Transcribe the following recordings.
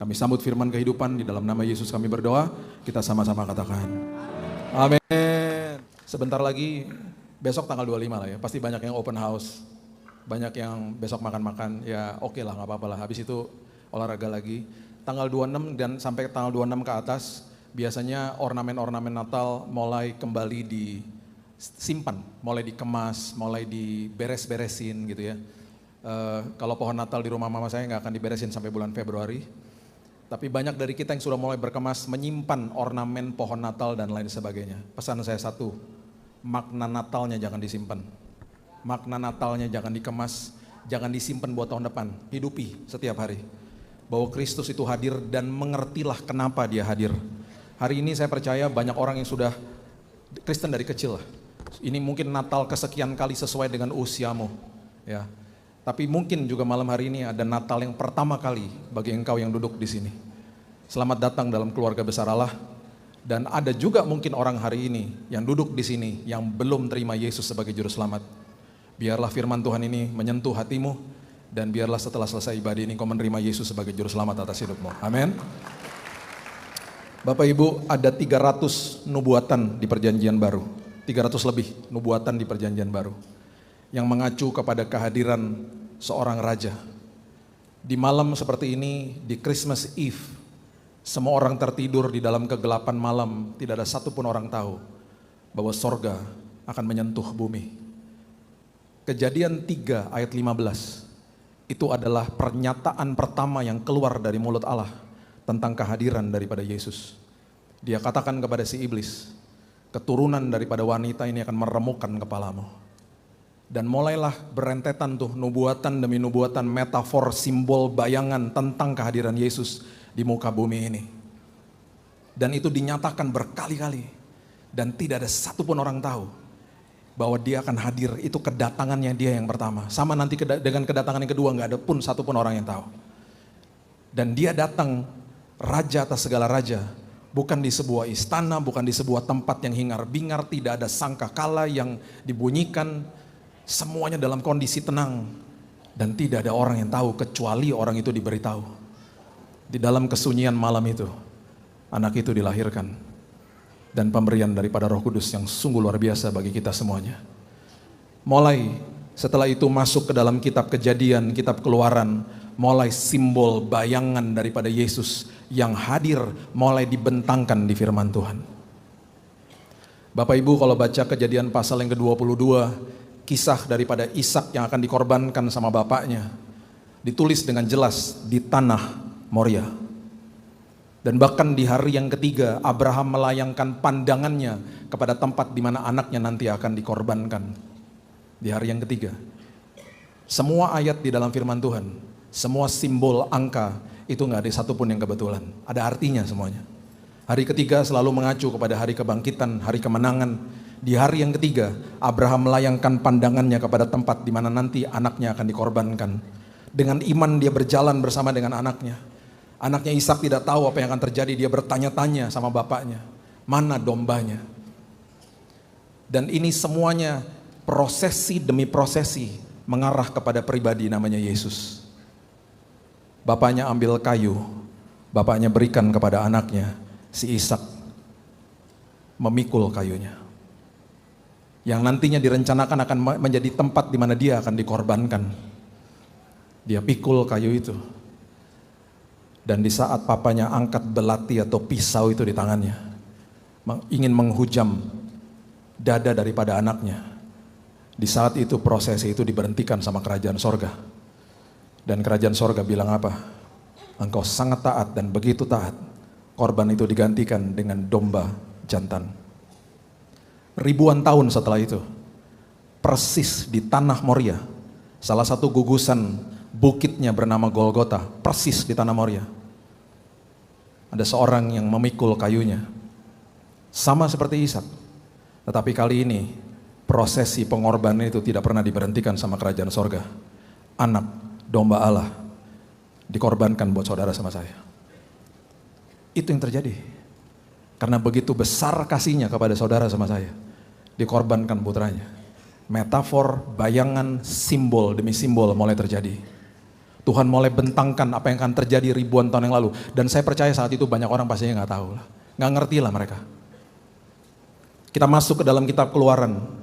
Kami sambut firman kehidupan, di dalam nama Yesus kami berdoa, kita sama-sama katakan. Amin. Sebentar lagi, besok tanggal 25 lah ya, pasti banyak yang open house, banyak yang besok makan-makan, ya oke lah, gak apa-apa lah, habis itu olahraga lagi. Tanggal 26 dan sampai tanggal 26 ke atas, biasanya ornamen-ornamen Natal mulai kembali disimpan, mulai dikemas, mulai diberes-beresin gitu ya. Kalau pohon Natal di rumah mama saya nggak akan diberesin sampai bulan Februari. Tapi banyak dari kita yang sudah mulai berkemas, menyimpan ornamen pohon Natal dan lain sebagainya. Pesan saya satu, makna Natalnya jangan disimpan. Makna Natalnya jangan dikemas, jangan disimpan buat tahun depan. Hidupi setiap hari. Bahwa Kristus itu hadir dan mengertilah kenapa dia hadir. Hari ini saya percaya banyak orang yang sudah Kristen dari kecil lah. Ini mungkin Natal kesekian kali sesuai dengan usiamu. Ya. Tapi mungkin juga malam hari ini ada Natal yang pertama kali bagi engkau yang duduk di sini. Selamat datang dalam keluarga besar Allah. Dan ada juga mungkin orang hari ini yang duduk di sini yang belum terima Yesus sebagai juru selamat. Biarlah firman Tuhan ini menyentuh hatimu dan biarlah setelah selesai ibadah ini kau menerima Yesus sebagai juru selamat atas hidupmu. Amin. Bapak Ibu, ada 300 nubuatan di perjanjian baru. 300 lebih nubuatan di perjanjian baru. Yang mengacu kepada kehadiran seorang raja. Di malam seperti ini, di Christmas Eve, semua orang tertidur di dalam kegelapan malam, tidak ada satupun orang tahu bahwa sorga akan menyentuh bumi. Kejadian 3 ayat 15, itu adalah pernyataan pertama yang keluar dari mulut Allah tentang kehadiran daripada Yesus. Dia katakan kepada si iblis, keturunan daripada wanita ini akan meremukkan kepalamu. Dan mulailah berentetan tuh nubuatan demi nubuatan, metafor, simbol, bayangan tentang kehadiran Yesus di muka bumi ini. Dan itu dinyatakan berkali-kali. Dan tidak ada satupun orang tahu bahwa dia akan hadir, itu kedatangannya dia yang pertama. Sama nanti dengan kedatangan yang kedua, gak ada pun satupun orang yang tahu. Dan dia datang raja atas segala raja. Bukan di sebuah istana, bukan di sebuah tempat yang hingar-bingar, tidak ada sangkakala yang dibunyikan. Semuanya dalam kondisi tenang dan tidak ada orang yang tahu kecuali orang itu diberitahu. Di dalam kesunyian malam itu, anak itu dilahirkan dan pemberian daripada Roh Kudus yang sungguh luar biasa bagi kita semuanya. Mulai setelah itu masuk ke dalam kitab Kejadian, kitab Keluaran, mulai simbol bayangan daripada Yesus yang hadir mulai dibentangkan di firman Tuhan. Bapak Ibu kalau baca Kejadian pasal yang ke-22, kisah daripada Ishak yang akan dikorbankan sama bapaknya, ditulis dengan jelas di tanah Moria. Dan bahkan di hari yang ketiga, Abraham melayangkan pandangannya kepada tempat di mana anaknya nanti akan dikorbankan. Di hari yang ketiga. Semua ayat di dalam firman Tuhan, semua simbol angka, itu gak ada satupun yang kebetulan. Ada artinya semuanya. Hari ketiga selalu mengacu kepada hari kebangkitan, hari kemenangan. Di hari yang ketiga, Abraham melayangkan pandangannya kepada tempat di mana nanti anaknya akan dikorbankan. Dengan iman dia berjalan bersama dengan anaknya. Anaknya Ishak tidak tahu apa yang akan terjadi, dia bertanya-tanya sama bapaknya, mana dombanya? Dan ini semuanya prosesi demi prosesi mengarah kepada pribadi namanya Yesus. Bapaknya ambil kayu, bapaknya berikan kepada anaknya, si Ishak memikul kayunya. Yang nantinya direncanakan akan menjadi tempat di mana dia akan dikorbankan. Dia pikul kayu itu. Dan di saat papanya angkat belati atau pisau itu di tangannya, ingin menghujam dada daripada anaknya. Di saat itu prosesi itu diberhentikan sama kerajaan sorga. Dan kerajaan sorga bilang apa? Engkau sangat taat dan begitu taat. Korban itu digantikan dengan domba jantan. Ribuan tahun setelah itu, persis di tanah Moria, salah satu gugusan bukitnya bernama Golgota, persis di tanah Moria, ada seorang yang memikul kayunya, sama seperti Ishak. Tetapi kali ini, prosesi pengorbanan itu tidak pernah diberhentikan sama kerajaan sorga. Anak domba Allah dikorbankan buat saudara sama saya. Itu yang terjadi. Karena begitu besar kasihnya kepada saudara sama saya, dikorbankan putranya. Metafor, bayangan, simbol demi simbol mulai terjadi. Tuhan mulai bentangkan apa yang akan terjadi ribuan tahun yang lalu. Dan saya percaya saat itu banyak orang pastinya nggak tahu lah. Nggak ngerti lah mereka. Kita masuk ke dalam kitab Keluaran.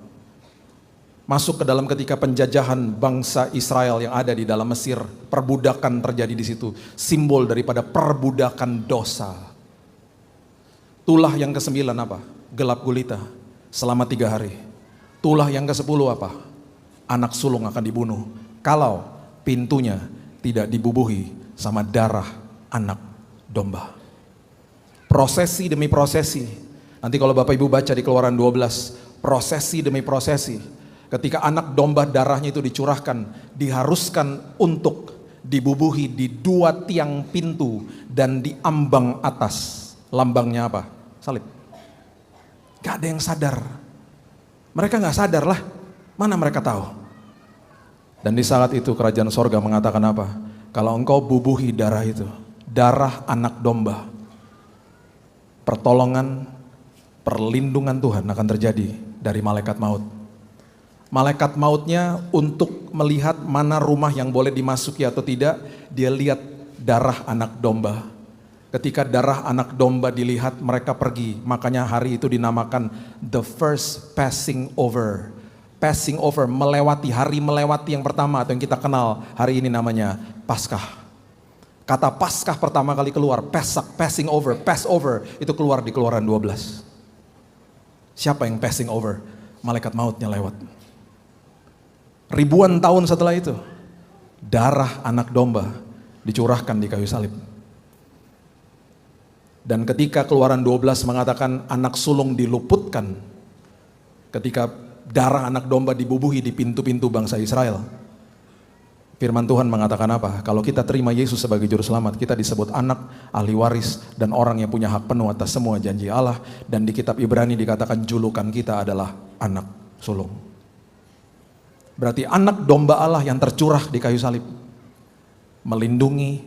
Masuk ke dalam ketika penjajahan bangsa Israel yang ada di dalam Mesir. Perbudakan terjadi di situ. Simbol daripada perbudakan dosa. Tulah yang ke-9 apa? Gelap gulita selama 3 hari. Tulah yang ke-10 apa? Anak sulung akan dibunuh. Kalau pintunya tidak dibubuhi sama darah anak domba. Prosesi demi prosesi. Nanti kalau Bapak Ibu baca di Keluaran 12, prosesi demi prosesi. Ketika anak domba darahnya itu dicurahkan, diharuskan untuk dibubuhi di 2 tiang pintu dan di ambang atas. Lambangnya apa? Salib. Gak ada yang sadar. Mereka gak sadar lah. Mana mereka tahu? Dan di saat itu kerajaan sorga mengatakan apa? Kalau engkau bubuhi darah itu, darah anak domba, pertolongan, perlindungan Tuhan akan terjadi dari malaikat maut. Malaikat mautnya untuk melihat mana rumah yang boleh dimasuki atau tidak, dia lihat darah anak domba. Ketika darah anak domba dilihat, mereka pergi. Makanya hari itu dinamakan the first passing over. Passing over, melewati, hari melewati yang pertama atau yang kita kenal hari ini namanya Paskah. Kata Paskah pertama kali keluar, passing over, pass over, itu keluar di Keluaran 12. Siapa yang passing over? Malaikat mautnya lewat. Ribuan tahun setelah itu, darah anak domba dicurahkan di kayu salib. Dan ketika Keluaran 12 mengatakan anak sulung diluputkan, ketika darah anak domba dibubuhi di pintu-pintu bangsa Israel, firman Tuhan mengatakan apa? Kalau kita terima Yesus sebagai juru selamat, kita disebut anak, ahli waris, dan orang yang punya hak penuh atas semua janji Allah. Dan di kitab Ibrani dikatakan julukan kita adalah anak sulung. Berarti anak domba Allah yang tercurah di kayu salib melindungi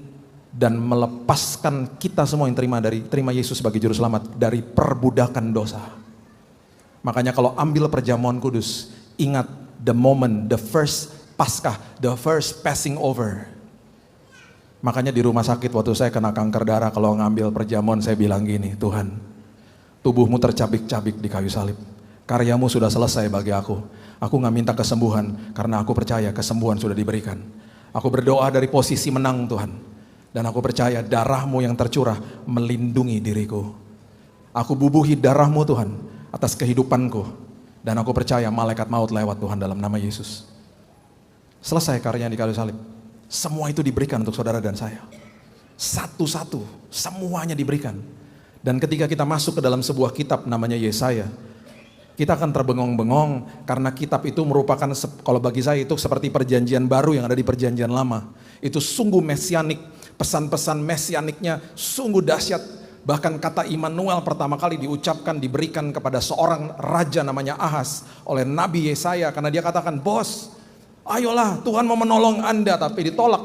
dan melepaskan kita semua yang terima Yesus sebagai juru selamat dari perbudakan dosa. Makanya kalau ambil perjamuan kudus, ingat the moment, the first Paskah, the first passing over. Makanya di rumah sakit waktu saya kena kanker darah, kalau ngambil perjamuan saya bilang gini, Tuhan, tubuhmu tercabik-cabik di kayu salib. Karyamu sudah selesai bagi aku. Aku gak minta kesembuhan, karena aku percaya kesembuhan sudah diberikan. Aku berdoa dari posisi menang Tuhan. Dan aku percaya darahmu yang tercurah melindungi diriku. Aku bubuhi darahmu Tuhan atas kehidupanku. Dan aku percaya malaikat maut lewat Tuhan dalam nama Yesus. Selesai karyanya di kayu salib. Semua itu diberikan untuk saudara dan saya. Satu-satu, semuanya diberikan. Dan ketika kita masuk ke dalam sebuah kitab namanya Yesaya, kita akan terbengong-bengong karena kitab itu merupakan, kalau bagi saya itu seperti perjanjian baru yang ada di perjanjian lama. Itu sungguh mesianik, pesan-pesan mesianiknya sungguh dahsyat. Bahkan kata Immanuel pertama kali diucapkan, diberikan kepada seorang raja namanya Ahaz oleh Nabi Yesaya. Karena dia katakan, bos, ayolah Tuhan mau menolong Anda, tapi ditolak.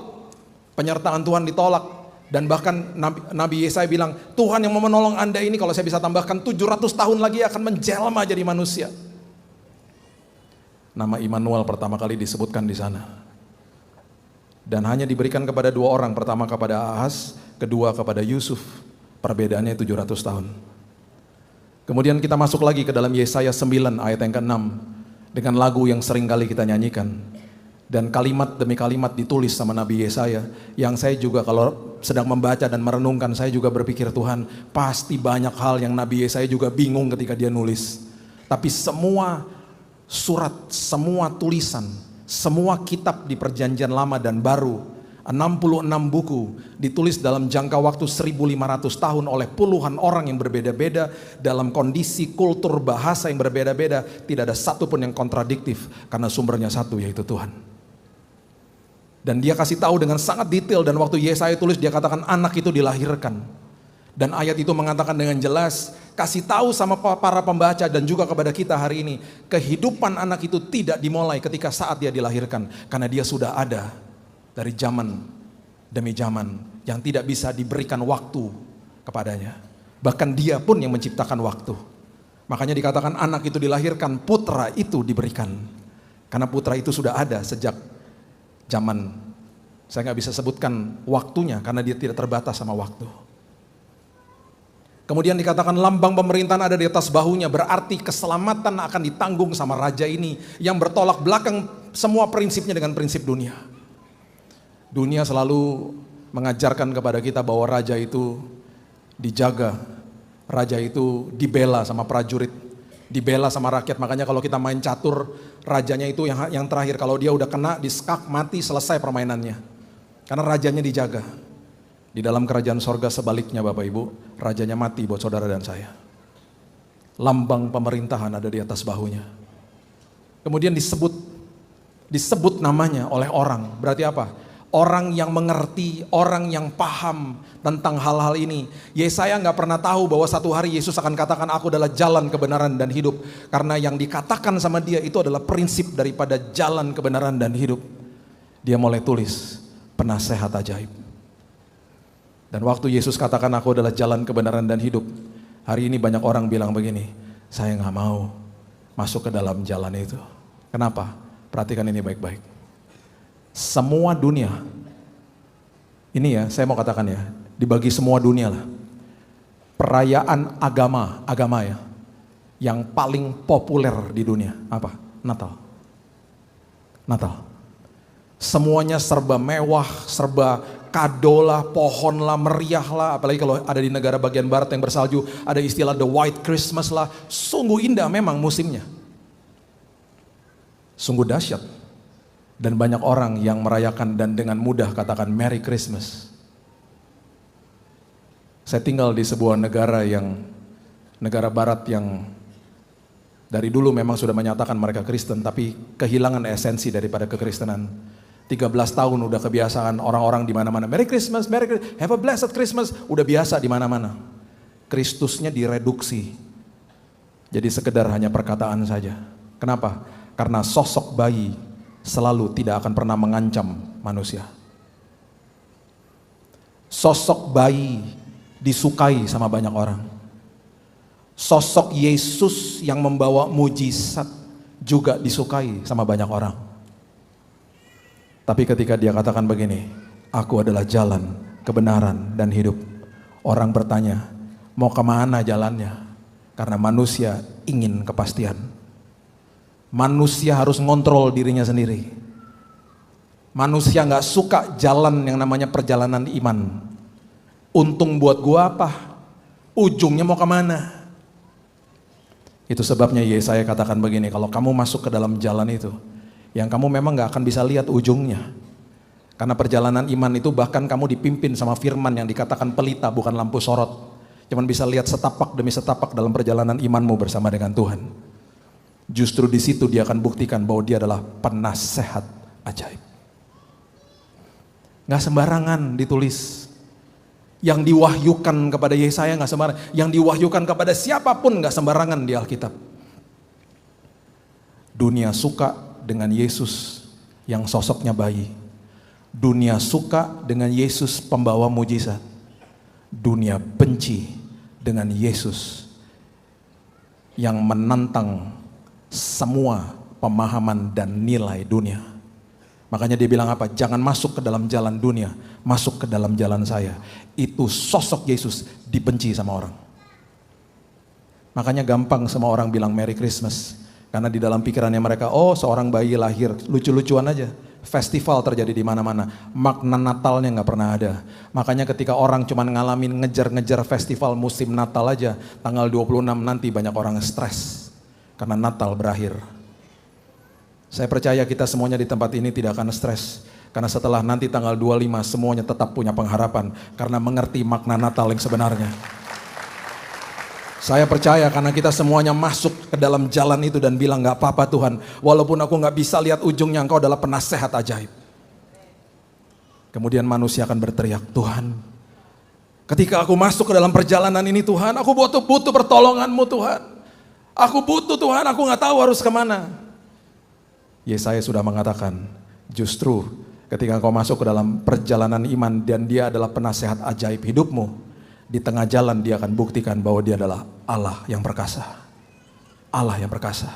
Penyertaan Tuhan ditolak. Dan bahkan Nabi Yesaya bilang, Tuhan yang mau menolong Anda ini kalau saya bisa tambahkan 700 tahun lagi akan menjelma jadi manusia. Nama Immanuel pertama kali disebutkan di sana. Dan hanya diberikan kepada 2 orang, pertama kepada Ahaz, kedua kepada Yusuf. Perbedaannya 700 tahun. Kemudian kita masuk lagi ke dalam Yesaya 9 ayat yang ke-6 dengan lagu yang sering kali kita nyanyikan. Dan kalimat demi kalimat ditulis sama Nabi Yesaya, yang saya juga kalau sedang membaca dan merenungkan, saya juga berpikir, Tuhan, pasti banyak hal yang Nabi Yesaya juga bingung ketika dia nulis. Tapi semua surat, semua tulisan, semua kitab di perjanjian lama dan baru, 66 buku ditulis dalam jangka waktu 1500 tahun oleh puluhan orang yang berbeda-beda dalam kondisi kultur bahasa yang berbeda-beda. Tidak ada satupun yang kontradiktif karena sumbernya satu, yaitu Tuhan. Dan dia kasih tahu dengan sangat detail, dan waktu Yesaya tulis dia katakan anak itu dilahirkan. Dan ayat itu mengatakan dengan jelas, kasih tahu sama para pembaca dan juga kepada kita hari ini, kehidupan anak itu tidak dimulai ketika saat dia dilahirkan, karena dia sudah ada dari zaman demi zaman yang tidak bisa diberikan waktu kepadanya. Bahkan dia pun yang menciptakan waktu. Makanya dikatakan anak itu dilahirkan, putra itu diberikan. Karena putra itu sudah ada sejak zaman Saya nggak bisa sebutkan waktunya karena dia tidak terbatas sama waktu. Kemudian dikatakan lambang pemerintahan ada di atas bahunya, berarti keselamatan akan ditanggung sama raja ini yang bertolak belakang semua prinsipnya dengan prinsip dunia. Dunia selalu mengajarkan kepada kita bahwa raja itu dijaga, raja itu dibela sama prajurit, dibela sama rakyat. Makanya kalau kita main catur, rajanya itu yang terakhir, kalau dia udah kena diskak mati, selesai permainannya. Karena rajanya dijaga. Di dalam kerajaan sorga sebaliknya Bapak Ibu, rajanya mati buat saudara dan saya. Lambang pemerintahan ada di atas bahunya. Kemudian disebut namanya oleh orang. Berarti apa? Orang yang mengerti, orang yang paham tentang hal-hal ini. Yesaya nggak pernah tahu bahwa satu hari Yesus akan katakan aku adalah jalan kebenaran dan hidup. Karena yang dikatakan sama dia itu adalah prinsip daripada jalan kebenaran dan hidup. Dia mulai tulis penasehat ajaib. Dan waktu Yesus katakan aku adalah jalan kebenaran dan hidup, hari ini banyak orang bilang begini, saya gak mau masuk ke dalam jalan itu. Kenapa? Perhatikan ini baik-baik. Semua dunia, ini ya saya mau katakan ya, dibagi semua dunia lah. Perayaan agama ya, yang paling populer di dunia, apa? Natal. Semuanya serba mewah, serba kado lah, pohon lah, meriah lah. Apalagi kalau ada di negara bagian barat yang bersalju, ada istilah the white Christmas lah. Sungguh indah memang musimnya. Sungguh dahsyat. Dan banyak orang yang merayakan dan dengan mudah katakan Merry Christmas. Saya tinggal di sebuah negara barat yang dari dulu memang sudah menyatakan mereka Kristen, tapi kehilangan esensi daripada kekristenan. 13 tahun udah kebiasaan orang-orang di mana-mana Merry Christmas, have a blessed Christmas, udah biasa di mana-mana. Kristusnya direduksi jadi sekedar hanya perkataan saja. Kenapa? Karena sosok bayi selalu tidak akan pernah mengancam manusia. Sosok bayi disukai sama banyak orang. Sosok Yesus yang membawa mujizat juga disukai sama banyak orang. Tapi ketika dia katakan begini, aku adalah jalan, kebenaran, dan hidup. Orang bertanya, mau kemana jalannya? Karena manusia ingin kepastian. Manusia harus ngontrol dirinya sendiri. Manusia gak suka jalan yang namanya perjalanan iman. Untung buat gua apa? Ujungnya mau kemana? Itu sebabnya Yesaya katakan begini, kalau kamu masuk ke dalam jalan itu, yang kamu memang gak akan bisa lihat ujungnya. Karena perjalanan iman itu bahkan kamu dipimpin sama firman yang dikatakan pelita bukan lampu sorot. Cuman bisa lihat setapak demi setapak dalam perjalanan imanmu bersama dengan Tuhan. Justru di situ dia akan buktikan bahwa dia adalah penasehat ajaib. Gak sembarangan ditulis. Yang diwahyukan kepada Yesaya gak sembarangan. Yang diwahyukan kepada siapapun gak sembarangan di Alkitab. Dunia suka dengan Yesus yang sosoknya bayi. Dunia suka dengan Yesus pembawa mujizat. Dunia benci dengan Yesus yang menantang semua pemahaman dan nilai dunia. Makanya dia bilang apa? Jangan masuk ke dalam jalan dunia, masuk ke dalam jalan saya. Itu sosok Yesus dibenci sama orang. Makanya gampang semua orang bilang Merry Christmas. Karena di dalam pikirannya mereka, oh seorang bayi lahir, lucu-lucuan aja. Festival terjadi di mana-mana, makna Natalnya nggak pernah ada. Makanya ketika orang cuma ngalamin ngejar-ngejar festival musim Natal aja, tanggal 26 nanti banyak orang stres. Karena Natal berakhir. Saya percaya kita semuanya di tempat ini tidak akan stres. Karena setelah nanti tanggal 25 semuanya tetap punya pengharapan. Karena mengerti makna Natal yang sebenarnya. Saya percaya karena kita semuanya masuk ke dalam jalan itu dan bilang gak apa-apa Tuhan. Walaupun aku gak bisa lihat ujungnya, Engkau adalah penasehat ajaib. Kemudian manusia akan berteriak, Tuhan, ketika aku masuk ke dalam perjalanan ini Tuhan, aku butuh pertolongan-Mu Tuhan. Aku butuh Tuhan, aku gak tahu harus kemana. Yesaya sudah mengatakan, justru ketika engkau masuk ke dalam perjalanan iman dan dia adalah penasehat ajaib hidupmu, di tengah jalan dia akan buktikan bahwa dia adalah Allah yang perkasa. Allah yang perkasa.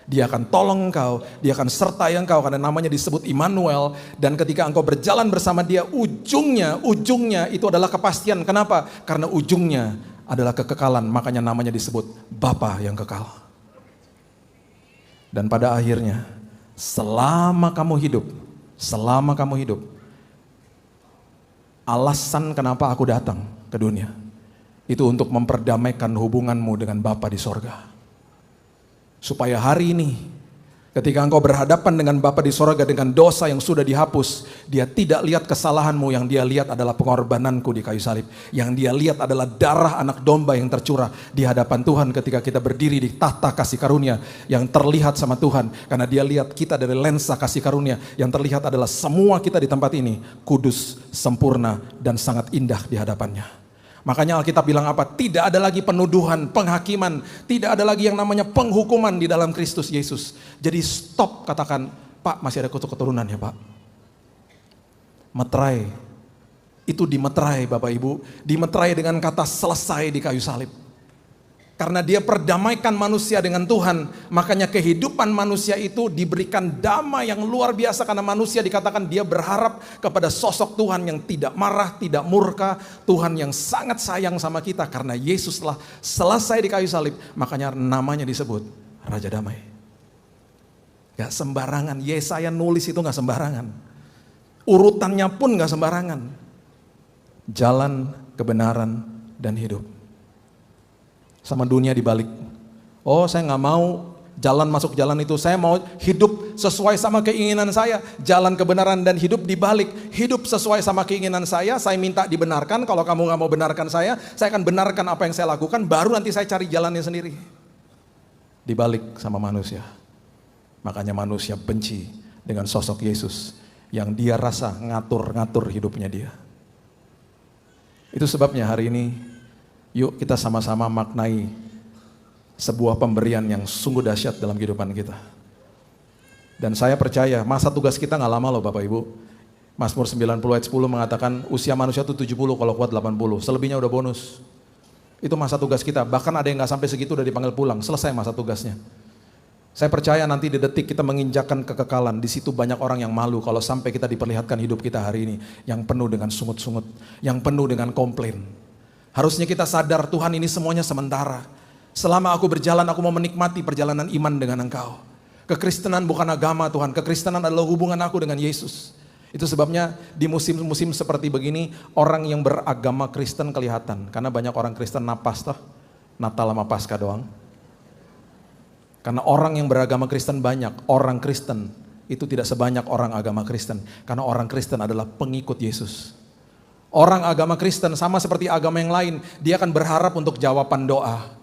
Dia akan tolong engkau, dia akan sertai engkau karena namanya disebut Immanuel. Dan ketika engkau berjalan bersama dia, ujungnya itu adalah kepastian. Kenapa? Karena ujungnya adalah kekekalan, makanya namanya disebut Bapa yang kekal. Dan pada akhirnya, selama kamu hidup, alasan kenapa aku datang ke dunia, itu untuk memperdamaikan hubunganmu dengan Bapa di sorga. Supaya hari ini, ketika engkau berhadapan dengan Bapa di sorga dengan dosa yang sudah dihapus, dia tidak lihat kesalahanmu, yang dia lihat adalah pengorbananku di kayu salib. Yang dia lihat adalah darah anak domba yang tercurah di hadapan Tuhan ketika kita berdiri di tahta kasih karunia yang terlihat sama Tuhan. Karena dia lihat kita dari lensa kasih karunia, yang terlihat adalah semua kita di tempat ini kudus, sempurna, dan sangat indah di hadapannya. Makanya Alkitab bilang apa? Tidak ada lagi penuduhan, penghakiman. Tidak ada lagi yang namanya penghukuman di dalam Kristus Yesus. Jadi stop katakan, Pak masih ada kutuk keturunan ya Pak. Meterai. Itu dimeterai Bapak Ibu. Dimeterai dengan kata selesai di kayu salib. Karena dia perdamaikan manusia dengan Tuhan. Makanya kehidupan manusia itu diberikan damai yang luar biasa. Karena manusia dikatakan dia berharap kepada sosok Tuhan yang tidak marah, tidak murka. Tuhan yang sangat sayang sama kita. Karena Yesus telah selesai di kayu salib. Makanya namanya disebut Raja Damai. Gak sembarangan. Yesaya nulis itu gak sembarangan. Urutannya pun gak sembarangan. Jalan, kebenaran, dan hidup. Sama dunia dibalik. Oh saya gak mau jalan masuk jalan itu, saya mau hidup sesuai sama keinginan saya. Jalan kebenaran dan hidup dibalik. Hidup sesuai sama keinginan saya minta dibenarkan. Kalau kamu gak mau benarkan saya akan benarkan apa yang saya lakukan, baru nanti saya cari jalannya sendiri. Dibalik sama manusia. Makanya manusia benci dengan sosok Yesus yang dia rasa ngatur-ngatur hidupnya dia. Itu sebabnya hari ini yuk kita sama-sama maknai sebuah pemberian yang sungguh dahsyat dalam kehidupan kita. Dan saya percaya masa tugas kita gak lama loh Bapak Ibu. Mazmur 90 ayat 10 mengatakan usia manusia itu 70 kalau kuat 80. Selebihnya udah bonus. Itu masa tugas kita. Bahkan ada yang gak sampai segitu udah dipanggil pulang. Selesai masa tugasnya. Saya percaya nanti di detik kita menginjakan kekekalan. Di situ banyak orang yang malu kalau sampai kita diperlihatkan hidup kita hari ini yang penuh dengan sungut-sungut, yang penuh dengan komplain. Harusnya kita sadar Tuhan ini semuanya sementara. Selama aku berjalan, aku mau menikmati perjalanan iman dengan Engkau. Kekristenan bukan agama Tuhan, kekristenan adalah hubungan aku dengan Yesus. Itu sebabnya di musim-musim seperti begini, orang yang beragama Kristen kelihatan. Karena banyak orang Kristen napas toh, Natal sama Paskah doang. Karena orang yang beragama Kristen banyak, orang Kristen itu tidak sebanyak orang agama Kristen. Karena orang Kristen adalah pengikut Yesus. Orang agama Kristen sama seperti agama yang lain, dia akan berharap untuk jawaban doa.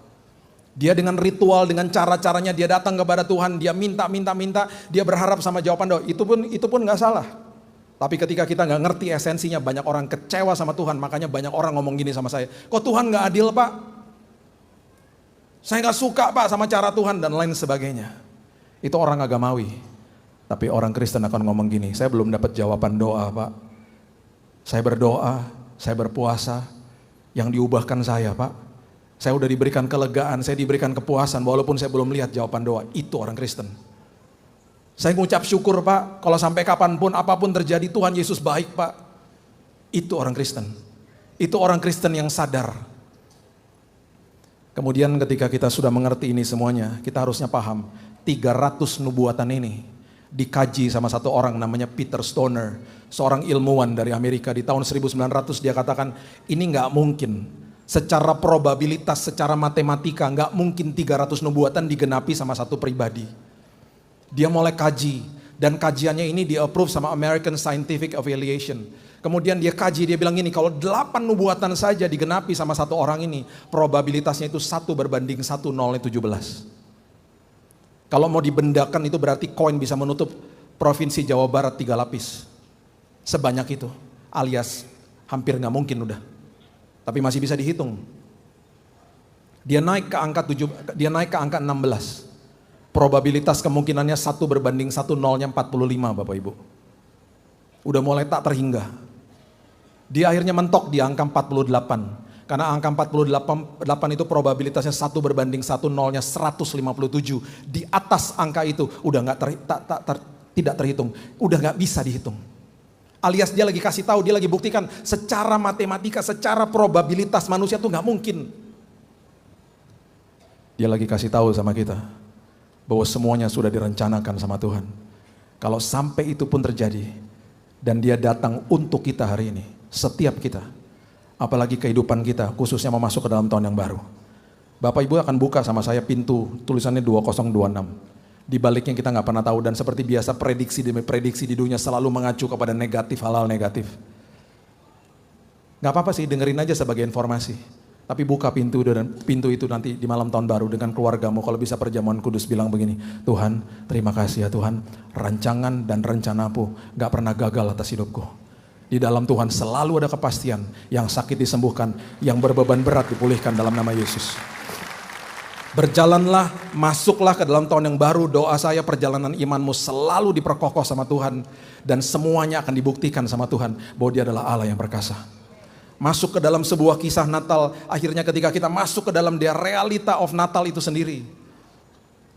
Dia dengan ritual, dengan cara-caranya dia datang kepada Tuhan, dia minta, dia berharap sama jawaban doa. Itu pun gak salah. Tapi ketika kita gak ngerti esensinya, banyak orang kecewa sama Tuhan. Makanya banyak orang ngomong gini sama saya, kok Tuhan gak adil Pak? Saya gak suka Pak sama cara Tuhan dan lain sebagainya. Itu orang agamawi. Tapi orang Kristen akan ngomong gini, saya belum dapat jawaban doa Pak. Saya berdoa, saya berpuasa, yang diubahkan saya Pak. Saya udah diberikan kelegaan, saya diberikan kepuasan walaupun saya belum lihat jawaban doa. Itu orang Kristen. Saya ngucap syukur Pak, kalau sampai kapanpun apapun terjadi Tuhan Yesus baik Pak. Itu orang Kristen. Itu orang Kristen yang sadar. Kemudian ketika kita sudah mengerti ini semuanya, kita harusnya paham 300 nubuatan ini dikaji sama satu orang namanya Peter Stoner, seorang ilmuwan dari Amerika. Di tahun 1900 dia katakan ini gak mungkin, secara probabilitas, secara matematika gak mungkin 300 nubuatan digenapi sama satu pribadi. Dia mulai kaji, dan kajiannya ini di-approve sama American Scientific Affiliation. Kemudian dia kaji, dia bilang gini, kalau 8 nubuatan saja digenapi sama satu orang ini, probabilitasnya itu 1 berbanding 1, nolnya 17. Kalau mau dibendakan itu berarti koin bisa menutup provinsi Jawa Barat 3 lapis. Sebanyak itu, alias hampir gak mungkin udah. Tapi masih bisa dihitung. Dia naik ke angka 16. Probabilitas kemungkinannya 1 berbanding 1, nolnya 45 Bapak Ibu. Udah mulai tak terhingga. Dia akhirnya mentok di angka 48. Karena angka 48 itu probabilitasnya 1/1, nolnya 157. Di atas angka itu udah tidak terhitung, udah nggak bisa dihitung. Alias dia lagi kasih tahu, dia lagi buktikan secara matematika, secara probabilitas manusia tuh nggak mungkin. Dia lagi kasih tahu sama kita bahwa semuanya sudah direncanakan sama Tuhan. Kalau sampai itu pun terjadi dan dia datang untuk kita hari ini, setiap kita, apalagi kehidupan kita, khususnya mau masuk ke dalam tahun yang baru. Bapak Ibu akan buka sama saya pintu, tulisannya 2026. Di baliknya kita nggak pernah tahu, dan seperti biasa prediksi demi prediksi di dunia selalu mengacu kepada negatif, hal-hal negatif. Nggak apa-apa sih, dengerin aja sebagai informasi. Tapi buka pintu itu nanti di malam tahun baru dengan keluargamu. Kalau bisa perjamuan kudus bilang begini, Tuhan terima kasih ya Tuhan, rancangan dan rencanamu nggak pernah gagal atas hidupku. Di dalam Tuhan selalu ada kepastian, yang sakit disembuhkan, yang berbeban berat dipulihkan dalam nama Yesus. Berjalanlah, masuklah ke dalam tahun yang baru. Doa saya perjalanan imanmu selalu diperkokoh sama Tuhan. Dan semuanya akan dibuktikan sama Tuhan bahwa dia adalah Allah yang perkasa. Masuk ke dalam sebuah kisah Natal, akhirnya ketika kita masuk ke dalam dia realita of Natal itu sendiri.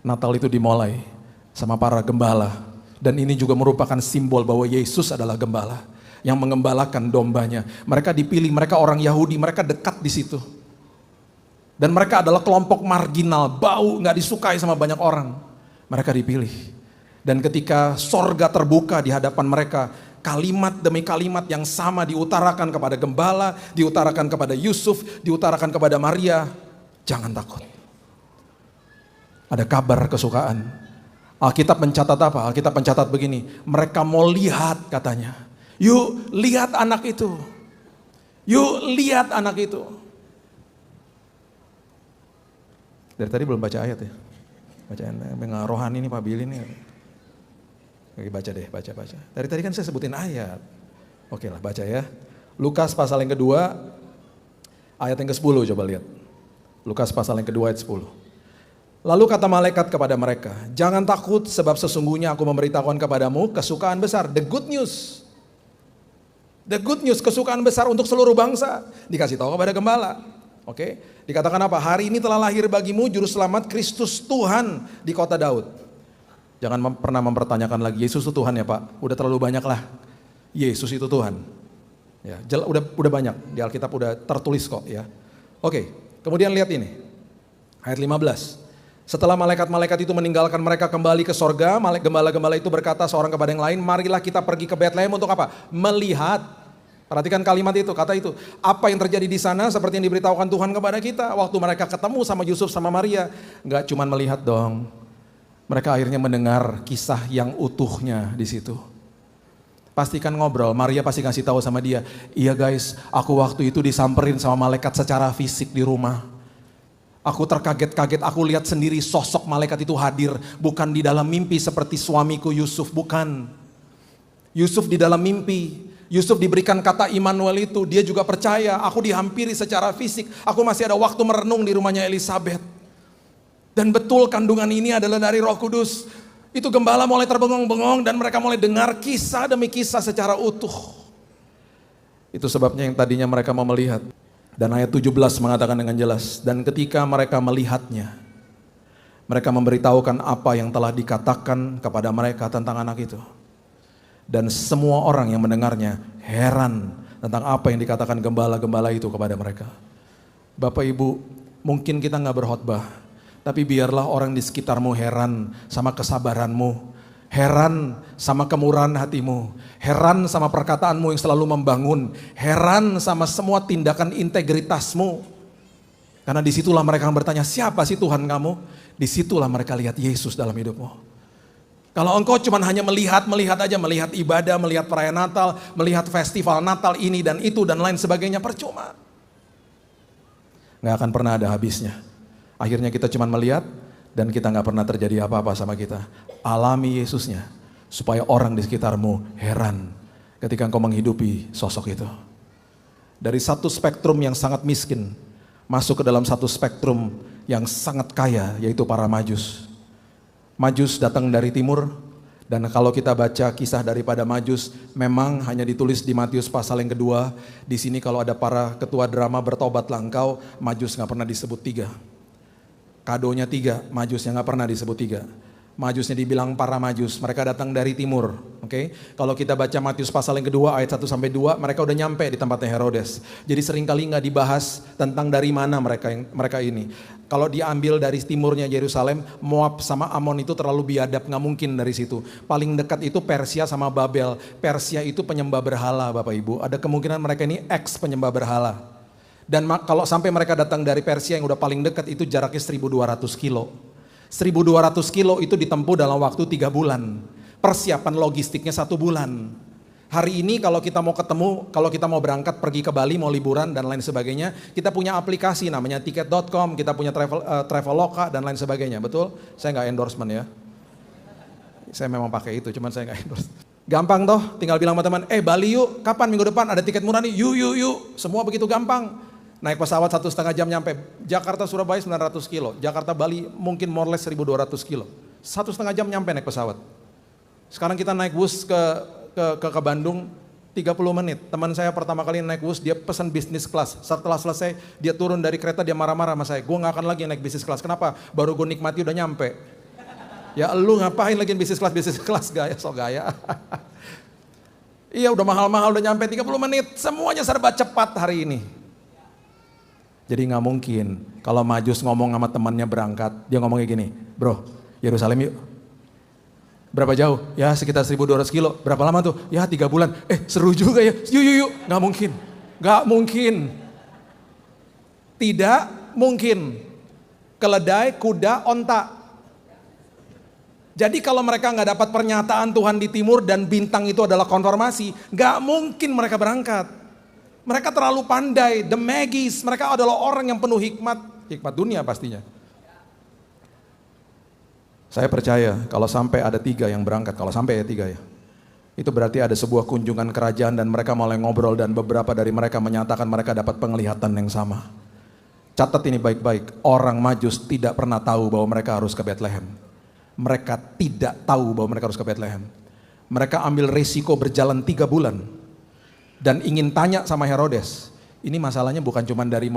Natal itu dimulai sama para gembala. Dan ini juga merupakan simbol bahwa Yesus adalah gembala yang mengembalakan dombanya. Mereka dipilih, mereka orang Yahudi, mereka dekat di situ. Dan mereka adalah kelompok marginal, bau, gak disukai sama banyak orang. Mereka dipilih. Dan ketika sorga terbuka di hadapan mereka, kalimat demi kalimat yang sama diutarakan kepada gembala, diutarakan kepada Yusuf, diutarakan kepada Maria. Jangan takut. Ada kabar kesukaan. Alkitab mencatat apa? Alkitab mencatat begini, mereka mau lihat katanya. Yuk lihat anak itu. Yuk lihat anak itu. Dari tadi belum baca ayat ya. Bacaan rohani ini Pak Billy nih. Oke, baca deh, baca. Dari tadi kan saya sebutin ayat. Oke lah, baca ya. Lukas pasal yang kedua, ayat yang ke-10 coba lihat. Lukas pasal yang kedua ayat 10. Lalu kata malaikat kepada mereka, jangan takut sebab sesungguhnya aku memberitahukan kepadamu kesukaan besar. The good news. The good news, kesukaan besar untuk seluruh bangsa. Dikasih tahu kepada gembala. Oke, dikatakan apa? Hari ini telah lahir bagimu juru selamat Kristus Tuhan di kota Daud. Jangan pernah mempertanyakan lagi, Yesus itu Tuhan ya Pak? Udah terlalu banyak lah. Yesus itu Tuhan. Ya, udah banyak, di Alkitab udah tertulis kok ya. Oke, kemudian lihat ini. Ayat 15. Setelah malaikat-malaikat itu meninggalkan mereka kembali ke sorga, gembala-gembala itu berkata seorang kepada yang lain, marilah kita pergi ke Betlehem untuk apa? Melihat. Perhatikan kalimat itu, kata itu. Apa yang terjadi di sana seperti yang diberitahukan Tuhan kepada kita. Waktu mereka ketemu sama Yusuf sama Maria. Enggak cuma melihat dong. Mereka akhirnya mendengar kisah yang utuhnya di situ. Pastikan ngobrol, Maria pasti kasih tahu sama dia, iya guys, aku waktu itu disamperin sama malaikat secara fisik di rumah. Aku terkaget-kaget, aku lihat sendiri sosok malaikat itu hadir, bukan di dalam mimpi seperti suamiku Yusuf, bukan. Yusuf di dalam mimpi, Yusuf diberikan kata Immanuel itu, dia juga percaya, aku dihampiri secara fisik, aku masih ada waktu merenung di rumahnya Elizabeth. Dan betul kandungan ini adalah dari Roh Kudus. Itu gembala mulai terbengong-bengong dan mereka mulai dengar kisah demi kisah secara utuh. Itu sebabnya yang tadinya mereka mau melihat. Dan ayat 17 mengatakan dengan jelas, dan ketika mereka melihatnya, mereka memberitahukan apa yang telah dikatakan kepada mereka tentang anak itu. Dan semua orang yang mendengarnya heran tentang apa yang dikatakan gembala-gembala itu kepada mereka. Bapak Ibu, mungkin kita gak berkhotbah, tapi biarlah orang di sekitarmu heran sama kesabaranmu, heran sama kemurahan hatimu, heran sama perkataanmu yang selalu membangun, heran sama semua tindakan integritasmu. Karena disitulah mereka akan bertanya, siapa sih Tuhan kamu? Disitulah mereka lihat Yesus dalam hidupmu. Kalau engkau cuma hanya melihat aja, melihat ibadah, melihat perayaan Natal, melihat festival Natal ini dan itu dan lain sebagainya, percuma. Gak akan pernah ada habisnya. Akhirnya kita cuma melihat dan kita gak pernah terjadi apa-apa sama kita. Alami Yesusnya supaya orang di sekitarmu heran ketika engkau menghidupi sosok itu. Dari satu spektrum yang sangat miskin masuk ke dalam satu spektrum yang sangat kaya, yaitu para Majus. Majus datang dari timur Dan kalau kita baca kisah daripada Majus, memang hanya ditulis di Matius pasal yang kedua. Di sini kalau ada para ketua drama bertobatlah engkau, Majus nggak pernah disebut 3. Kadonya 3, Majusnya nggak pernah disebut 3. Majusnya dibilang para Majus, mereka datang dari timur. Oke, kalau kita baca Matius pasal yang kedua ayat 1-2, mereka udah nyampe di tempatnya Herodes. Jadi seringkali nggak dibahas tentang dari mana mereka ini. Kalau diambil dari timurnya Yerusalem, Moab sama Amon itu terlalu biadab, nggak mungkin dari situ. Paling dekat itu Persia sama Babel. Persia itu penyembah berhala, Bapak Ibu. Ada kemungkinan mereka ini ex penyembah berhala. Dan kalau sampai mereka datang dari Persia yang udah paling dekat itu jaraknya 1.200 kilo. 1.200 kilo itu ditempuh dalam waktu 3 bulan. Persiapan logistiknya 1 bulan. Hari ini kalau kita mau ketemu, kalau kita mau berangkat pergi ke Bali, mau liburan dan lain sebagainya, kita punya aplikasi namanya tiket.com, kita punya Traveloka dan lain sebagainya, betul? Saya nggak endorsement ya. Saya memang pakai itu, cuman saya nggak endorse. Gampang toh, tinggal bilang sama teman, Bali yuk, kapan minggu depan ada tiket murah nih, yuk. Semua begitu gampang. Naik pesawat 1,5 jam nyampe. Jakarta Surabaya 900 kilo. Jakarta Bali mungkin more or less 1.200 kilo. 1,5 jam nyampe naik pesawat. Sekarang kita naik bus ke Bandung 30 menit. Teman saya pertama kali naik bus dia pesan bisnis kelas. Setelah selesai dia turun dari kereta dia marah-marah sama saya. Gue gak akan lagi naik bisnis kelas. Kenapa? Baru gue nikmati udah nyampe. Ya lu ngapain lagi bisnis kelas gaya, so gaya. Iya udah mahal-mahal udah nyampe 30 menit. Semuanya serba cepat hari ini. Jadi gak mungkin kalau Majus ngomong sama temannya berangkat, dia ngomong kayak gini, bro Yerusalem yuk. Berapa jauh? Ya sekitar 1.200 kilo. Berapa lama tuh? Ya 3 bulan. Seru juga ya, yuk. Gak mungkin. Tidak mungkin. Keledai, kuda, onta. Jadi kalau mereka gak dapat pernyataan Tuhan di timur dan bintang itu adalah konfirmasi, gak mungkin mereka berangkat. Mereka terlalu pandai, the Magis, mereka adalah orang yang penuh hikmat dunia pastinya. Saya percaya kalau sampai ada 3 yang berangkat, kalau sampai ya 3 ya, itu berarti ada sebuah kunjungan kerajaan dan mereka mulai ngobrol dan beberapa dari mereka menyatakan mereka dapat penglihatan yang sama. Catat ini baik-baik, orang Majus tidak pernah tahu bahwa mereka harus ke Bethlehem. Mereka tidak tahu bahwa mereka harus ke Bethlehem. Mereka ambil resiko berjalan 3 bulan. Dan ingin tanya sama Herodes, ini masalahnya bukan cuma dari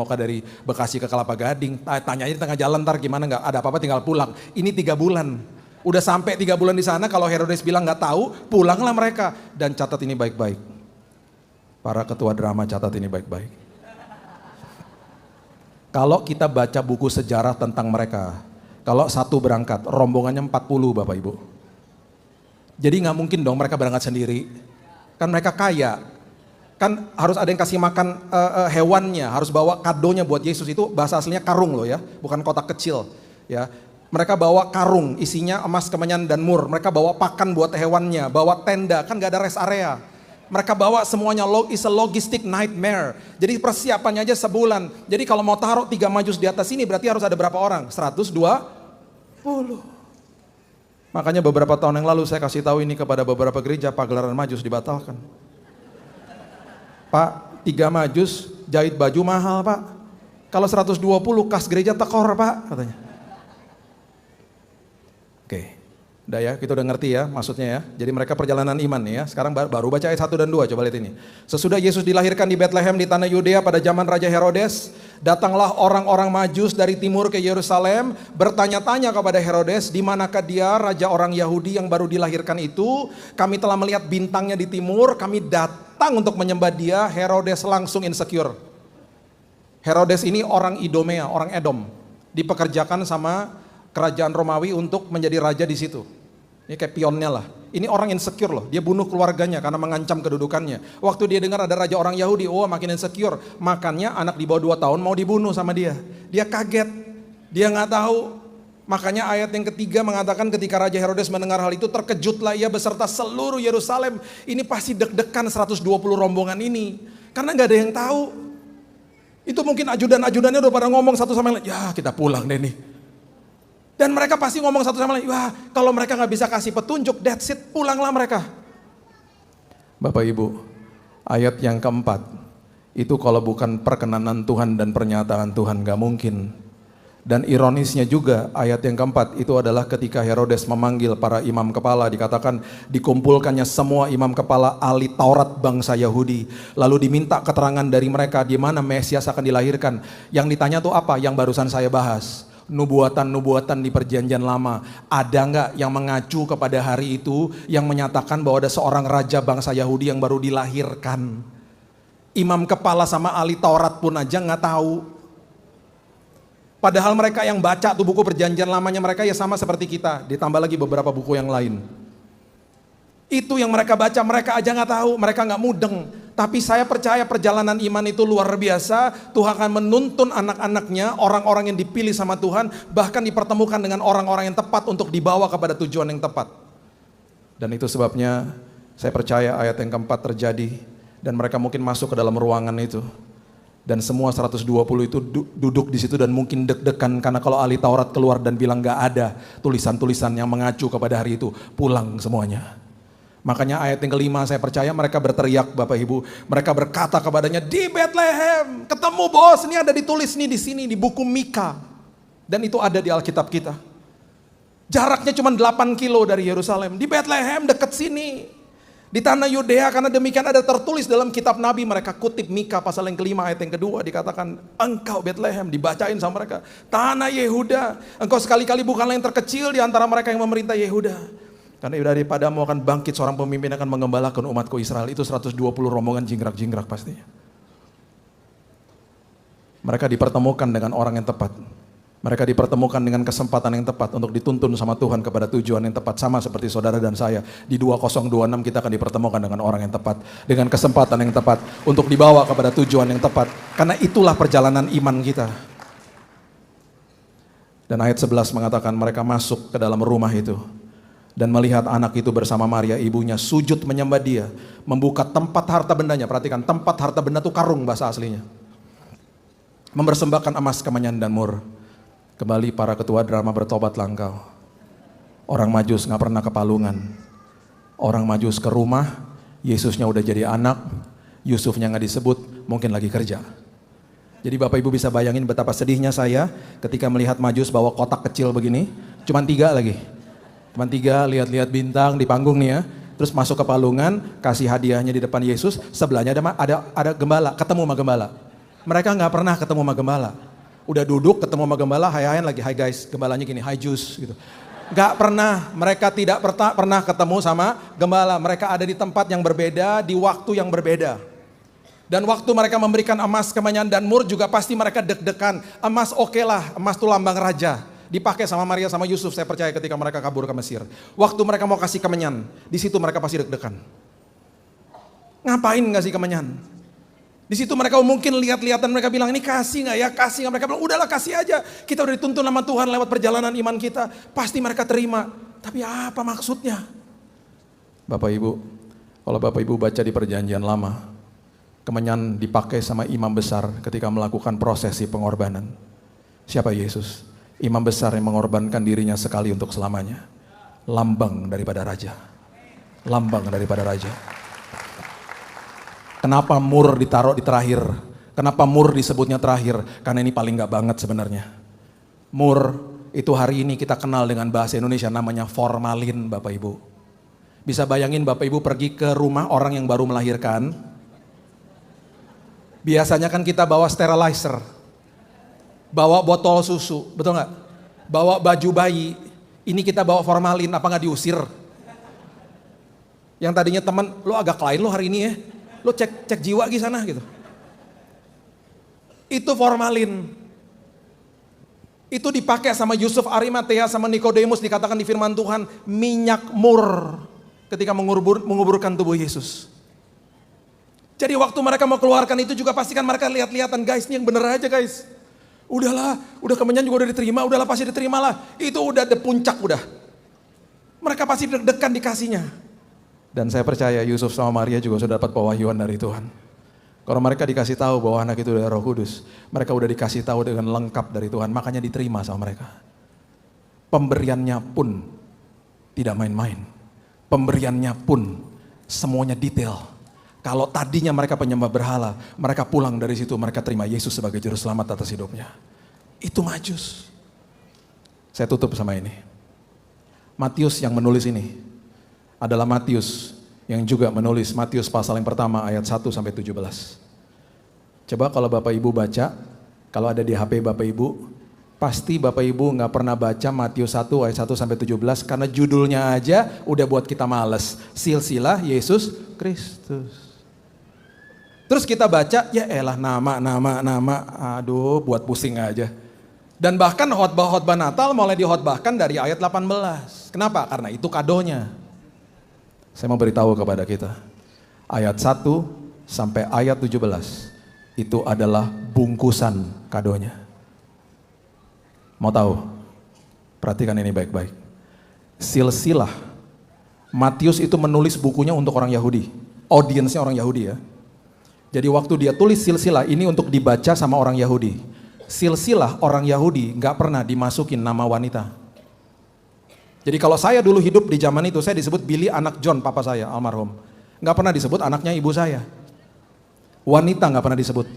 Bekasi ke Kelapa Gading, tanya aja di tengah jalan ntar gimana nggak ada apa-apa tinggal pulang. Ini 3 bulan, udah sampai 3 bulan di sana kalau Herodes bilang nggak tahu, pulanglah mereka. Dan catat ini baik-baik, para ketua drama catat ini baik-baik. Kalau kita baca buku sejarah tentang mereka, kalau satu berangkat, rombongannya 40 Bapak Ibu. Jadi nggak mungkin dong mereka berangkat sendiri, kan mereka kaya. Kan harus ada yang kasih makan hewannya, harus bawa kadonya buat Yesus, itu bahasa aslinya karung loh ya, bukan kotak kecil ya. Mereka bawa karung isinya emas, kemenyan dan mur. Mereka bawa pakan buat hewannya, bawa tenda, kan gak ada rest area. Mereka bawa semuanya, is a logistic nightmare. Jadi persiapannya aja sebulan. Jadi kalau mau taruh 3 Majus di atas ini berarti harus ada berapa orang? 120. Makanya beberapa tahun yang lalu saya kasih tahu ini kepada beberapa gereja, pagelaran Majus dibatalkan. Pak, 3 Majus jahit baju mahal Pak. Kalau 120 kas gereja tekor Pak katanya. Oke, udah ya, kita udah ngerti ya maksudnya ya. Jadi mereka perjalanan iman nih ya. Sekarang baru baca ayat 1 dan 2, coba lihat ini. Sesudah Yesus dilahirkan di Bethlehem di tanah Yudea pada zaman Raja Herodes, datanglah orang-orang Majus dari timur ke Yerusalem, bertanya-tanya kepada Herodes, di manakah dia raja orang Yahudi yang baru dilahirkan itu? Kami telah melihat bintangnya di timur, kami datang untuk menyembah dia. Herodes langsung insecure. Herodes ini orang Idumea, orang Edom, dipekerjakan sama kerajaan Romawi untuk menjadi raja di situ. Ini kayak pionnya lah. Ini orang insecure loh. Dia bunuh keluarganya karena mengancam kedudukannya. Waktu dia dengar ada raja orang Yahudi, makin insecure. Makanya anak di bawah 2 tahun mau dibunuh sama dia. Dia kaget. Dia nggak tahu. Makanya ayat yang ketiga mengatakan ketika Raja Herodes mendengar hal itu, terkejutlah ia beserta seluruh Yerusalem. Ini pasti deg-degan 120 rombongan ini. Karena nggak ada yang tahu. Itu mungkin ajudan-ajudannya udah pada ngomong satu sama lain. Ya kita pulang deh nih. Dan mereka pasti ngomong satu sama lain, wah kalau mereka gak bisa kasih petunjuk, that's it, pulanglah mereka. Bapak Ibu, ayat yang keempat, itu kalau bukan perkenanan Tuhan dan pernyataan Tuhan gak mungkin. Dan ironisnya juga ayat yang keempat itu adalah ketika Herodes memanggil para imam kepala, dikatakan dikumpulkannya semua imam kepala ahli Taurat bangsa Yahudi. Lalu diminta keterangan dari mereka di mana Mesias akan dilahirkan. Yang ditanya tuh apa? Yang barusan saya bahas. Nubuatan-nubuatan di perjanjian lama. Ada nggak yang mengacu kepada hari itu yang menyatakan bahwa ada seorang raja bangsa Yahudi yang baru dilahirkan? Imam kepala sama ahli Taurat pun aja nggak tahu. Padahal mereka yang baca tuh buku perjanjian lamanya mereka ya sama seperti kita. Ditambah lagi beberapa buku yang lain. Itu yang mereka baca, mereka aja nggak tahu, mereka nggak mudeng. Tapi saya percaya perjalanan iman itu luar biasa. Tuhan akan menuntun anak-anaknya, orang-orang yang dipilih sama Tuhan, bahkan dipertemukan dengan orang-orang yang tepat untuk dibawa kepada tujuan yang tepat. Dan itu sebabnya saya percaya ayat yang keempat terjadi. Dan mereka mungkin masuk ke dalam ruangan itu. Dan semua 120 itu duduk di situ dan mungkin deg-degan karena kalau ahli Taurat keluar dan bilang gak ada tulisan-tulisan yang mengacu kepada hari itu, pulang semuanya. Makanya ayat yang kelima saya percaya mereka berteriak Bapak Ibu, mereka berkata kepadanya di Bethlehem, ketemu bos, ini ada ditulis nih di sini di buku Mika. Dan itu ada di Alkitab kita. Jaraknya cuma 8 kilo dari Yerusalem, di Bethlehem dekat sini. Di tanah Yudea, karena demikian ada tertulis dalam kitab Nabi, mereka kutip Mika pasal yang kelima ayat yang kedua, dikatakan engkau Bethlehem, dibacain sama mereka, tanah Yehuda, engkau sekali-kali bukanlah yang terkecil di antara mereka yang memerintah Yehuda. Karena daripadamu akan bangkit seorang pemimpin akan menggembalakan umatku Israel. Itu 120 rombongan jingkrak-jingkrak pastinya. Mereka dipertemukan dengan orang yang tepat. Mereka dipertemukan dengan kesempatan yang tepat untuk dituntun sama Tuhan kepada tujuan yang tepat. Sama seperti saudara dan saya. Di 2026 kita akan dipertemukan dengan orang yang tepat. Dengan kesempatan yang tepat. Untuk dibawa kepada tujuan yang tepat. Karena itulah perjalanan iman kita. Dan ayat 11 mengatakan mereka masuk ke dalam rumah itu. Dan melihat anak itu bersama Maria ibunya. Sujud menyembah dia. Membuka tempat harta bendanya. Perhatikan tempat harta benda itu karung bahasa aslinya. Mempersembahkan emas, kemenyan dan mur. Kembali para ketua drama bertobatlah engkau. Orang Majus gak pernah ke palungan. Orang Majus ke rumah, Yesusnya udah jadi anak, Yusufnya gak disebut, mungkin lagi kerja. Jadi Bapak Ibu bisa bayangin betapa sedihnya saya ketika melihat Majus bawa kotak kecil begini, cuman 3 lagi. Cuman 3, lihat-lihat bintang di panggung nih ya. Terus masuk ke palungan, kasih hadiahnya di depan Yesus, sebelahnya ada gembala, ketemu sama gembala. Mereka gak pernah ketemu sama gembala. Udah duduk ketemu sama gembala, hai-haian lagi, hi guys, gembalanya gini, hi Jus gitu. Gak pernah, mereka tidak pernah ketemu sama gembala. Mereka ada di tempat yang berbeda, di waktu yang berbeda. Dan waktu mereka memberikan emas, kemenyan dan mur juga pasti mereka deg-degan. Emas oke lah, emas itu lambang raja. Dipakai sama Maria sama Yusuf, saya percaya ketika mereka kabur ke Mesir. Waktu mereka mau kasih kemenyan, di situ mereka pasti deg-degan. Ngapain ngasih kemenyan? Di situ mereka mungkin lihat-lihatan, mereka bilang ini kasih nggak ya, kasih nggak? Mereka bilang udahlah kasih aja. Kita udah dituntun sama Tuhan lewat perjalanan iman kita, pasti mereka terima. Tapi apa maksudnya? Bapak Ibu, kalau Bapak Ibu baca di perjanjian lama, kemenyan dipakai sama imam besar ketika melakukan prosesi pengorbanan. Siapa Yesus? Imam besar yang mengorbankan dirinya sekali untuk selamanya. Lambang daripada raja. Lambang daripada raja. Kenapa mur ditaruh di terakhir? Kenapa mur disebutnya terakhir? Karena ini paling gak banget sebenarnya. Mur itu hari ini kita kenal dengan bahasa Indonesia namanya formalin Bapak Ibu. Bisa bayangin Bapak Ibu pergi ke rumah orang yang baru melahirkan. Biasanya kan kita bawa sterilizer. Bawa botol susu, betul gak? Bawa baju bayi. Ini kita bawa formalin, apa gak diusir? Yang tadinya teman, lo agak lain lo hari ini ya. Lo cek jiwa di sana gitu. Itu formalin. Itu dipakai sama Yusuf Arimatea sama Nikodemus, dikatakan di firman Tuhan minyak mur ketika menguburkan tubuh Yesus. Jadi waktu mereka mau keluarkan itu juga pastikan mereka lihat-lihatan, guys ini yang bener aja guys. Udahlah, udah kemenyan juga udah diterima, udahlah pasti diterimalah. Itu udah the puncak udah. Mereka pasti deg-degan dikasihnya. Dan saya percaya Yusuf sama Maria juga sudah dapat pewahyuan dari Tuhan. Kalau mereka dikasih tahu bahwa anak itu dari Roh Kudus, mereka udah dikasih tahu dengan lengkap dari Tuhan, makanya diterima sama mereka. Pemberiannya pun tidak main-main. Pemberiannya pun semuanya detail. Kalau tadinya mereka penyembah berhala, mereka pulang dari situ, mereka terima Yesus sebagai juru selamat atas hidupnya. Itu Majus. Saya tutup sama ini. Matius yang menulis ini adalah Matius yang juga menulis Matius pasal yang pertama ayat 1 sampai 17. Coba kalau Bapak Ibu baca, kalau ada di HP Bapak Ibu, pasti Bapak Ibu nggak pernah baca Matius 1 ayat 1 sampai 17 karena judulnya aja udah buat kita males. Silsilah Yesus Kristus. Terus kita baca, ya elah nama, aduh buat pusing aja. Dan bahkan khotbah-khotbah Natal mulai dihotbahkan dari ayat 18. Kenapa? Karena itu kadonya. Saya mau beritahu kepada kita, ayat 1 sampai ayat 17 itu adalah bungkusan kadonya. Mau tahu? Perhatikan ini baik-baik. Silsilah, Matius itu menulis bukunya untuk orang Yahudi. Audiensnya orang Yahudi ya. Jadi waktu dia tulis silsilah ini untuk dibaca sama orang Yahudi. Silsilah orang Yahudi gak pernah dimasukin nama wanita. Jadi kalau saya dulu hidup di zaman itu, saya disebut Billy anak John, papa saya almarhum. Gak pernah disebut anaknya ibu saya. Wanita gak pernah disebut.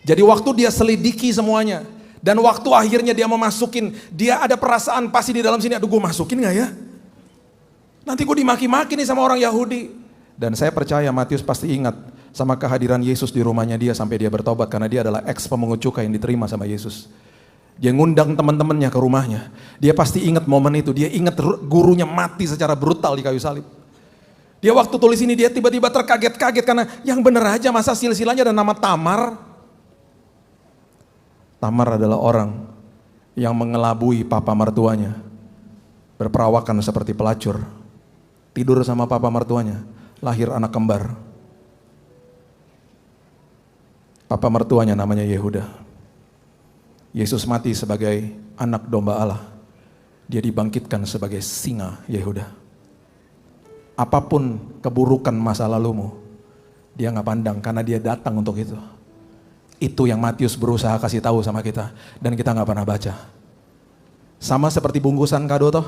Jadi waktu dia selidiki semuanya, dan waktu akhirnya dia memasukin, dia ada perasaan pasti di dalam sini, aduh gue masukin gak ya? Nanti gue dimaki-maki nih sama orang Yahudi. Dan saya percaya Matius pasti ingat sama kehadiran Yesus di rumahnya dia sampai dia bertobat, karena dia adalah ex pemungut cukai yang diterima sama Yesus. Dia ngundang teman-temannya ke rumahnya. Dia pasti ingat momen itu. Dia ingat gurunya mati secara brutal di kayu salib. Dia waktu tulis ini dia tiba-tiba terkaget-kaget karena yang bener aja masa silsilahnya ada nama Tamar. Tamar adalah orang yang mengelabui papa mertuanya. Berperawakan seperti pelacur. Tidur sama papa mertuanya. Lahir anak kembar. Papa mertuanya namanya Yehuda. Yesus mati sebagai anak domba Allah. Dia dibangkitkan sebagai singa Yehuda. Apapun keburukan masa lalumu, dia gak pandang karena dia datang untuk itu. Itu yang Matius berusaha kasih tahu sama kita. Dan kita gak pernah baca. Sama seperti bungkusan kado toh.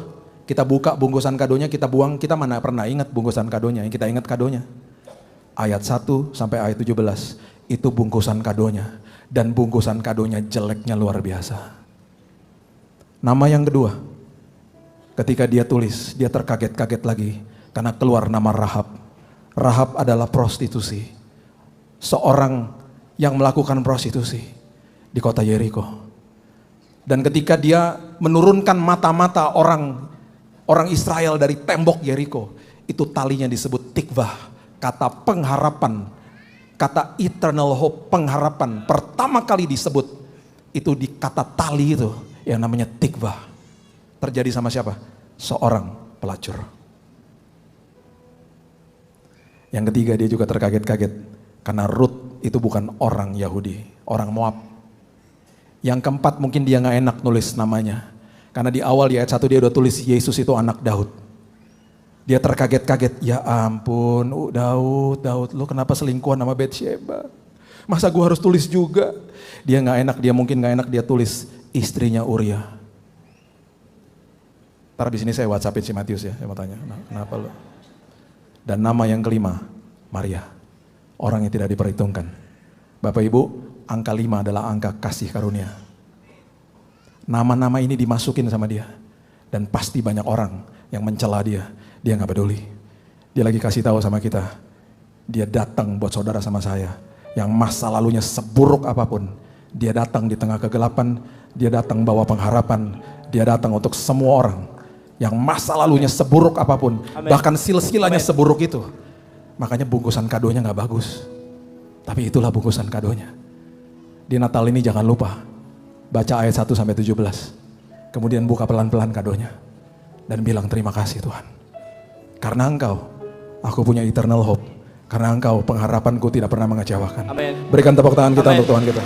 Kita buka bungkusan kadonya, kita buang, kita mana pernah ingat bungkusan kadonya, yang kita ingat kadonya. Ayat 1 sampai ayat 17, itu bungkusan kadonya. Dan bungkusan kadonya jeleknya luar biasa. Nama yang kedua, ketika dia tulis, dia terkaget-kaget lagi. Karena keluar nama Rahab. Rahab adalah prostitusi. Seorang yang melakukan prostitusi di kota Yeriko. Dan ketika dia menurunkan mata-mata orang Israel dari tembok Yeriko, itu talinya disebut tikvah, kata pengharapan, kata eternal hope, pengharapan. Pertama kali disebut itu di kata tali itu yang namanya tikvah. Terjadi sama siapa? Seorang pelacur. Yang ketiga dia juga terkaget-kaget karena Ruth itu bukan orang Yahudi, orang Moab. Yang keempat mungkin dia gak enak nulis namanya. Karena di awal di ayat 1 dia udah tulis Yesus itu anak Daud. Dia terkaget-kaget, ya ampun Daud, lu kenapa selingkuhan sama Betsheba? Masa gua harus tulis juga? Dia gak enak, dia mungkin gak enak dia tulis istrinya Uria. Ntar di sini saya WhatsAppin si Matius ya, saya mau tanya, kenapa lu? Dan nama yang kelima, Maria. Orang yang tidak diperhitungkan. Bapak Ibu, angka 5 adalah angka kasih karunia. Nama-nama ini dimasukin sama dia. Dan pasti banyak orang yang mencela dia. Dia gak peduli. Dia lagi kasih tahu sama kita. Dia datang buat saudara sama saya. Yang masa lalunya seburuk apapun. Dia datang di tengah kegelapan. Dia datang bawa pengharapan. Dia datang untuk semua orang. Yang masa lalunya seburuk apapun. Amen. Bahkan silsilahnya seburuk itu. Makanya bungkusan kadonya gak bagus. Tapi itulah bungkusan kadonya. Di Natal ini jangan lupa. Baca ayat 1 sampai 17. Kemudian buka pelan-pelan kadonya. Dan bilang terima kasih Tuhan. Karena Engkau, aku punya eternal hope. Karena Engkau, pengharapanku tidak pernah mengecewakan. Amen. Berikan tepuk tangan kita untuk Tuhan kita.